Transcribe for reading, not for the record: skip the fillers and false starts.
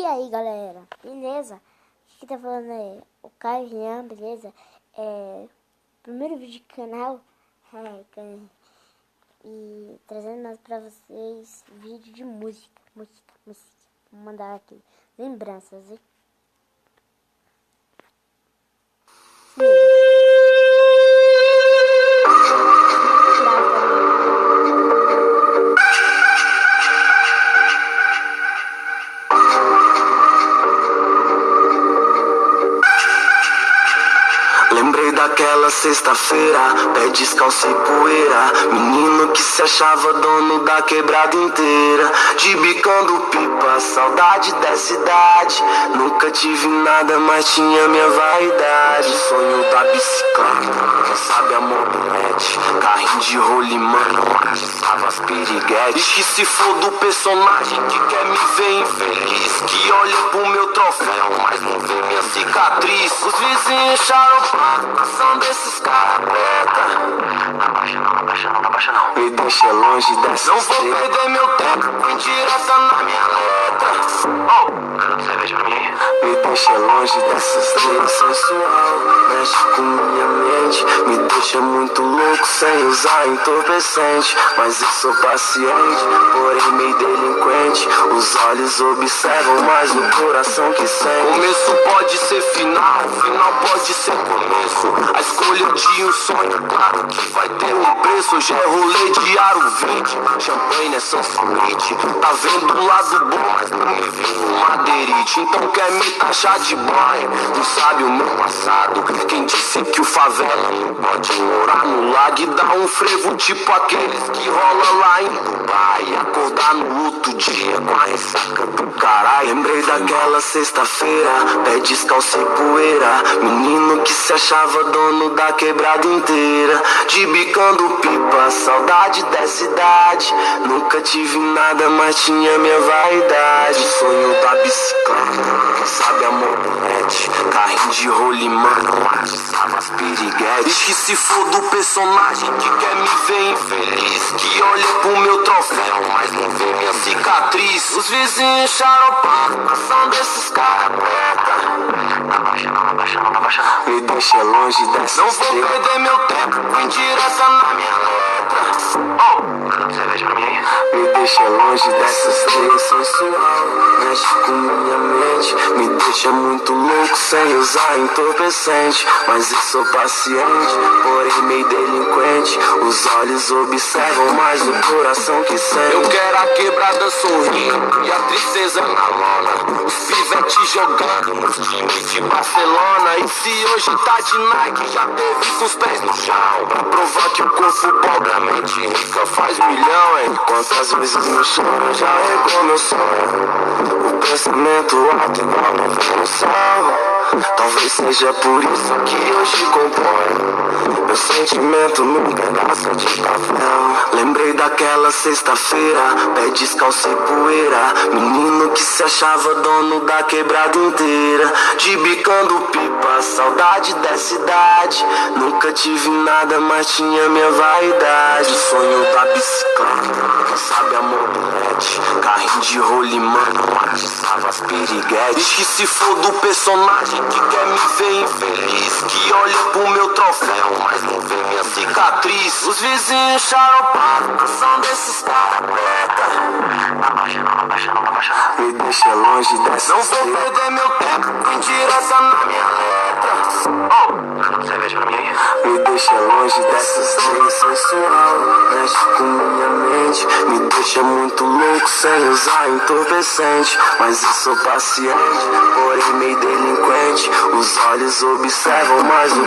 E aí galera, beleza? Aqui tá falando aí o Caio Jean, beleza? Primeiro vídeo do canal e trazendo mais pra vocês vídeo de música. Vou mandar aqui lembranças, hein? Lembrei daquela sexta-feira, pé descalço e poeira, menino que se achava dono da quebrada inteira, de bicando pipa, saudade dessa idade. Nunca tive nada, mas tinha minha vaidade. Sonho da bicicleta, quem sabe a mobilete, carrinho de rolimã, estava as piriguetes. Diz que se for do personagem que quer me ver infeliz, que olha pro meu troféu, mas não vê minha cicatriz. Os vizinhos acharam ação desses caras preta. Não abaixa não. Me deixa longe dessa. Não vou perder meu tempo em direta na minha letra. Garoto, cerveja pra mim aí. Me deixa longe dessas trilhas sensual. Mexe com minha mente, me deixa muito louco sem usar entorpecente. Mas eu sou paciente, porém meio delinquente. Os olhos observam, mas o coração que sente. Começo pode ser final, final pode ser começo. A escolha de um sonho, claro que vai ter um preço. Hoje é rolê de aro 20, champanhe é São Solite. Tá vendo o lado bom, mas não me viu no madeirite. Então quer me taxar de boy, não sabe o meu passado. Quem disse que o favela não pode morar no lago e dar um frevo tipo aqueles que rola lá em Dubai. Acordar no outro dia com a ressaca do caralho. Lembrei daquela sexta-feira, pé descalço e poeira, menino que se achava dono da quebrada inteira, de bicando pipa, saudade dessa idade. Nunca tive nada, mas tinha minha vaidade. Sonho da bicicleta, quem sabe a mobilete, carrinho de rolimã, estava as piriguetes. Diz que se for do personagem que quer me ver infeliz, que olha pro meu troféu, mas não vê minha cicatriz. Os vizinhos acharam ação desses caras preta. Não abaixa não. Me deixa longe dessa. Não vou perder meu tempo em direta na minha letra. Garoto, cerveja pra mim aí. Me deixa longe dessas trilhas sensual. Mexe com minha mente, me deixa muito louco sem usar entorpecente. Mas eu sou paciente, porém meio delinquente. Os olhos observam, mas o coração que sente. Eu quero a quebrada sorrindo e a tristeza na lona. Os pivetes jogando nos times de Barcelona. E se hoje tá de Nike, já teve com os pés no chão, pra provar que o corpo pobre, a mente rica faz milhão, hein? Quantas vezes no chão já regou meu sonho. O pensamento alto igual no no sol. Talvez seja por isso que hoje componho meu sentimento num pedaço de papel. Lembrei daquela sexta-feira, pé descalço e poeira, menino que se achava dono da quebrada inteira, de bicando pipa, saudade dessa idade. Nunca tive nada, mas tinha minha vaidade. Sonho da bicicleta, quem sabe a mobilete, carrinho de rolimã, estava as piriguetes. Diz que se for do personagem que quer me ver infeliz, que olha pro meu troféu, mas não vê minha cicatriz. Os vizinhos acharam ação desses caras preta. Não abaixa não. Me deixa longe dessa. Não vou perder meu tempo em direta na minha letra. Garoto, cerveja pra mim aí. Me deixa longe dessas trilhas sensual. Mexe com minha mente, me deixa muito louco sem usar entorpecente. Mas eu sou paciente, porém meio delinquente. Os olhos observam, mas o